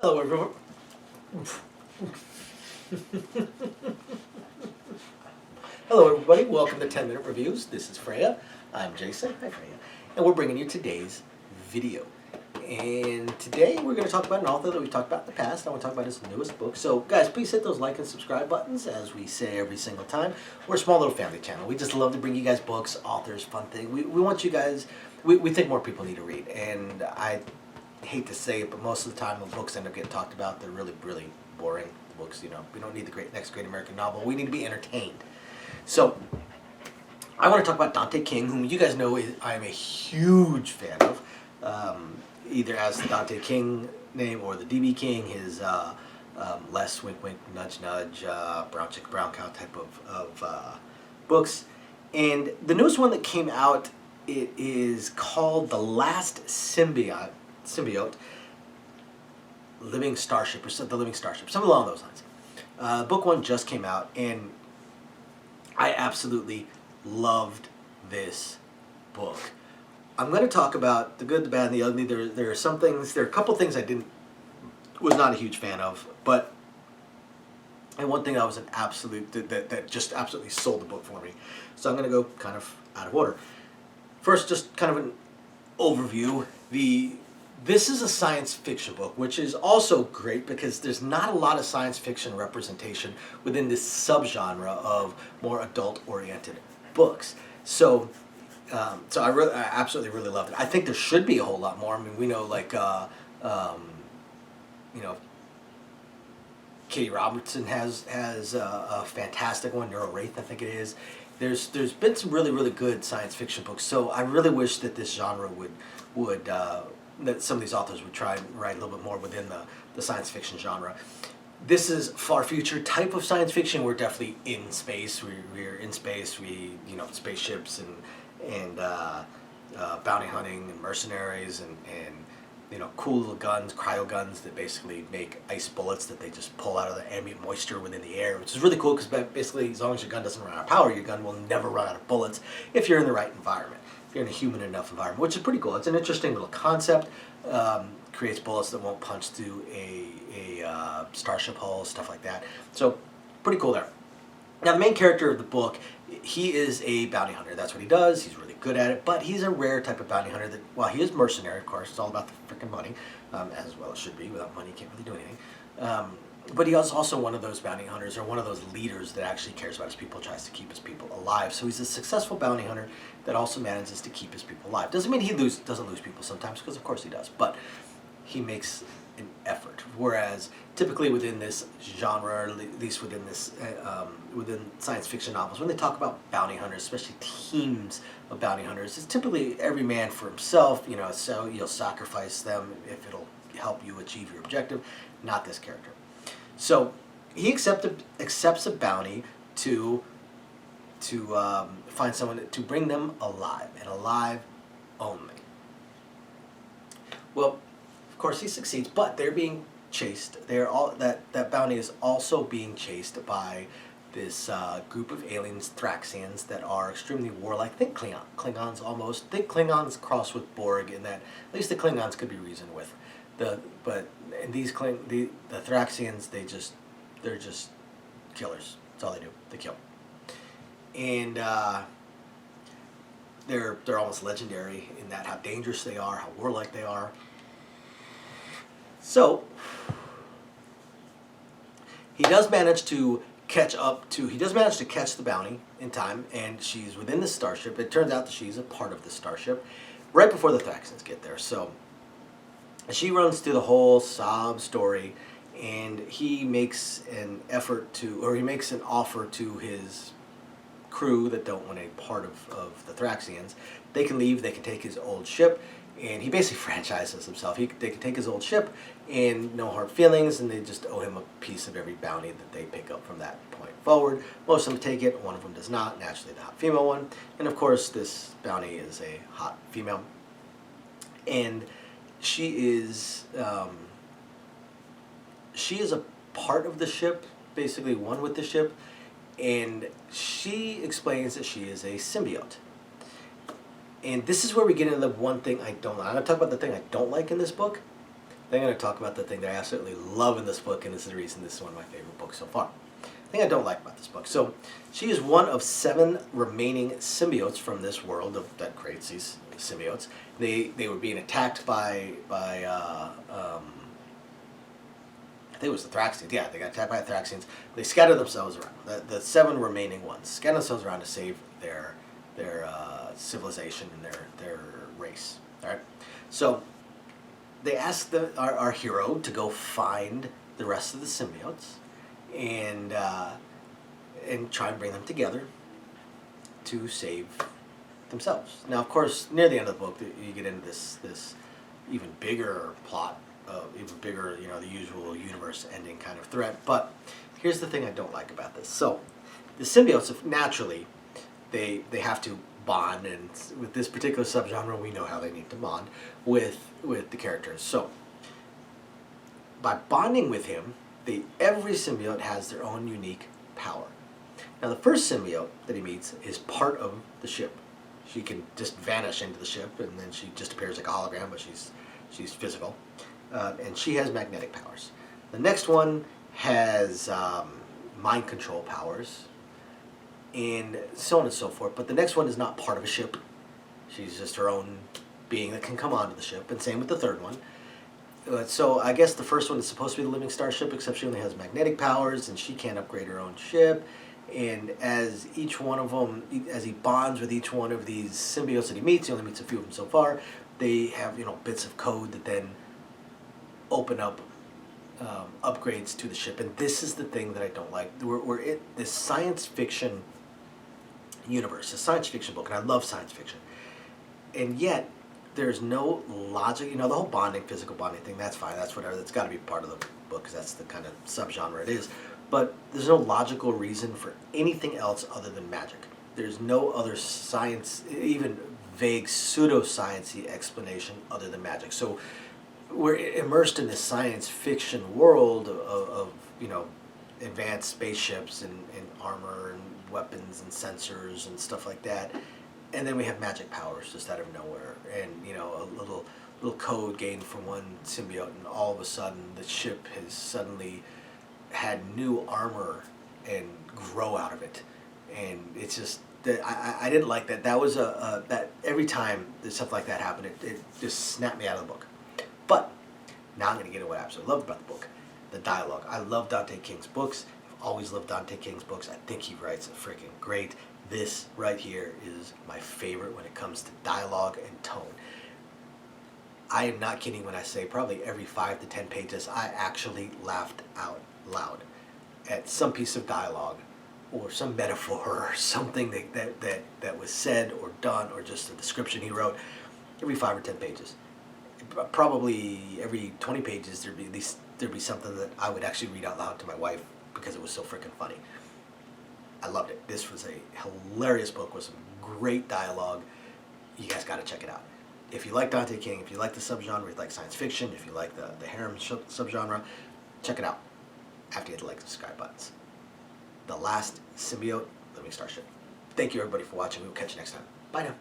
Hello, everyone. Hello, everybody. Welcome to 10 Minute Reviews. This is Freya. I'm Jason. Hi, Freya. And we're bringing you today's video. And today we're going to talk about an author that we've talked about in the past. I want to talk about his newest book. So, guys, please hit those like and subscribe buttons, as we say every single time. We're a small little family channel. We just love to bring you guys books, authors, fun thing. We want you guys, we think more people need to read. And I hate to say it, but most of the time when books end up getting talked about, they're really, really boring books. You know, we don't need the next great American novel. We need to be entertained. So, I want to talk about Dante King, whom you guys know I am a huge fan of, either as the Dante King name or the DB King, his less wink wink, nudge nudge, brown chick, brown cow type of books. And the newest one that came out, it is called The Last Symbiote, Living Starship, or The Living Starship, something along those lines. Book one just came out, and I absolutely loved this book. I'm going to talk about the good, the bad, and the ugly. There are some things, there are a couple things was not a huge fan of, and one thing I was an absolute, that just absolutely sold the book for me. So I'm going to go kind of out of order. First, just kind of an overview. This is a science fiction book, which is also great because there's not a lot of science fiction representation within this subgenre of more adult-oriented books. So I absolutely really loved it. I think there should be a whole lot more. I mean, we know Katie Robertson has a fantastic one, Neural Wraith, I think it is. There's been some really, really good science fiction books. So I really wish that this genre would that some of these authors would try and write a little bit more within the science fiction genre. This is far future type of science fiction. We're definitely in space. We're in space. Spaceships and bounty hunting and mercenaries and cool little guns, cryo guns that basically make ice bullets that they just pull out of the ambient moisture within the air, which is really cool because basically as long as your gun doesn't run out of power, your gun will never run out of bullets if you're in the right environment. If you're in a human enough environment, which is pretty cool. It's an interesting little concept. Creates bullets that won't punch through a starship hull, stuff like that. So, pretty cool there. Now, the main character of the book, he is a bounty hunter. That's what he does. He's really good at it, but he's a rare type of bounty hunter that, while he is mercenary, of course, it's all about the freaking money, as well it should be. Without money, you can't really do anything. But he is also one of those bounty hunters, or one of those leaders that actually cares about his people, tries to keep his people alive. So he's a successful bounty hunter that also manages to keep his people alive. Doesn't mean he doesn't lose people sometimes, because of course he does, but he makes an effort. Whereas typically within this genre, or at least within this within science fiction novels, when they talk about bounty hunters, especially teams of bounty hunters, it's typically every man for himself. So you'll sacrifice them if it'll help you achieve your objective. Not this character. So he accepts a bounty to find someone to bring them alive, and alive only. Well, of course he succeeds, but they're being chased. That bounty is also being chased by this group of aliens, Thraxians, that are extremely warlike. Think Klingons almost. Think Klingons crossed with Borg, in that at least the Klingons could be reasoned with. The Thraxians, they're just killers. That's all they do. They kill. And they're almost legendary in that how dangerous they are, how warlike they are. So he does manage to catch the bounty in time, and she's within the starship. It turns out that she's a part of the starship right before the Thraxians get there. So she runs through the whole sob story, and he makes an offer to his crew that don't want any part of the Thraxians. They can leave, they can take his old ship, and he basically franchises himself. They can take his old ship, and no hard feelings, and they just owe him a piece of every bounty that they pick up from that point forward. Most of them take it, one of them does not, naturally the hot female one. And of course, this bounty is a hot female. And she is a part of the ship, basically one with the ship, and she explains that she is a symbiote. And this is where we get into the one thing I don't like. I'm going to talk about the thing I don't like in this book. Then I'm going to talk about the thing that I absolutely love in this book, and this is the reason this is one of my favorite books so far. The thing I don't like about this book. So, she is one of 7 remaining symbiotes from this world that creates these symbiotes. They were being attacked by I think it was the Thraxians. Yeah, they got attacked by the Thraxians. They scattered themselves around. The 7 remaining ones scattered themselves around to save their civilization and their race. All right. So they asked our hero to go find the rest of the symbiotes and try and bring them together to save themselves. Now, of course, near the end of the book, you get into this even bigger plot, even bigger, the usual universe-ending kind of threat. But here's the thing I don't like about this. So the symbiotes, naturally, they have to bond, and with this particular subgenre, we know how they need to bond with the characters. So by bonding with him, every symbiote has their own unique power. Now, the first symbiote that he meets is part of the ship. She can just vanish into the ship, and then she just appears like a hologram, but she's physical, and she has magnetic powers. The next one has mind control powers, and so on and so forth. But the next one is not part of a ship. She's just her own being that can come onto the ship, and same with the third one. So I guess the first one is supposed to be the living starship, except she only has magnetic powers, and she can't upgrade her own ship. And as each one of them, as he bonds with each one of these symbiotes that he meets, he only meets a few of them so far, they have bits of code that then open up upgrades to the ship. And this is the thing that I don't like. We're in this science fiction universe, a science fiction book, and I love science fiction. And yet, there's no logic. The whole physical bonding thing, that's fine. That's whatever. That's got to be part of the book because that's the kind of subgenre it is. But there's no logical reason for anything else other than magic. There's no other science, even vague pseudoscience-y explanation other than magic. So we're immersed in this science fiction world of advanced spaceships and armor and weapons and sensors and stuff like that. And then we have magic powers just out of nowhere, and a little code gained from one symbiote, and all of a sudden the ship has suddenly had new armor and grow out of it, and it's just that I didn't like that. That was that every time that stuff like that happened, it just snapped me out of the book. But now I'm going to get into what I absolutely loved about the book, the dialogue. I love Dante King's books. I've always loved Dante King's books. I think he writes freaking great. This right here is my favorite when it comes to dialogue and tone. I am not kidding when I say probably every 5 to 10 pages I actually laughed out loud at some piece of dialogue or some metaphor or something that was said or done, or just a description he wrote. Every 5 or 10 pages. Probably every 20 pages there'd be something that I would actually read out loud to my wife because it was so freaking funny. I loved it. This was a hilarious book with some great dialogue. You guys got to check it out. If you like Dante King, if you like the subgenre, if you like science fiction, if you like the harem subgenre, check it out after you hit the like and subscribe buttons. The Last Symbiote, Living Starship. Thank you everybody for watching. We will catch you next time. Bye now.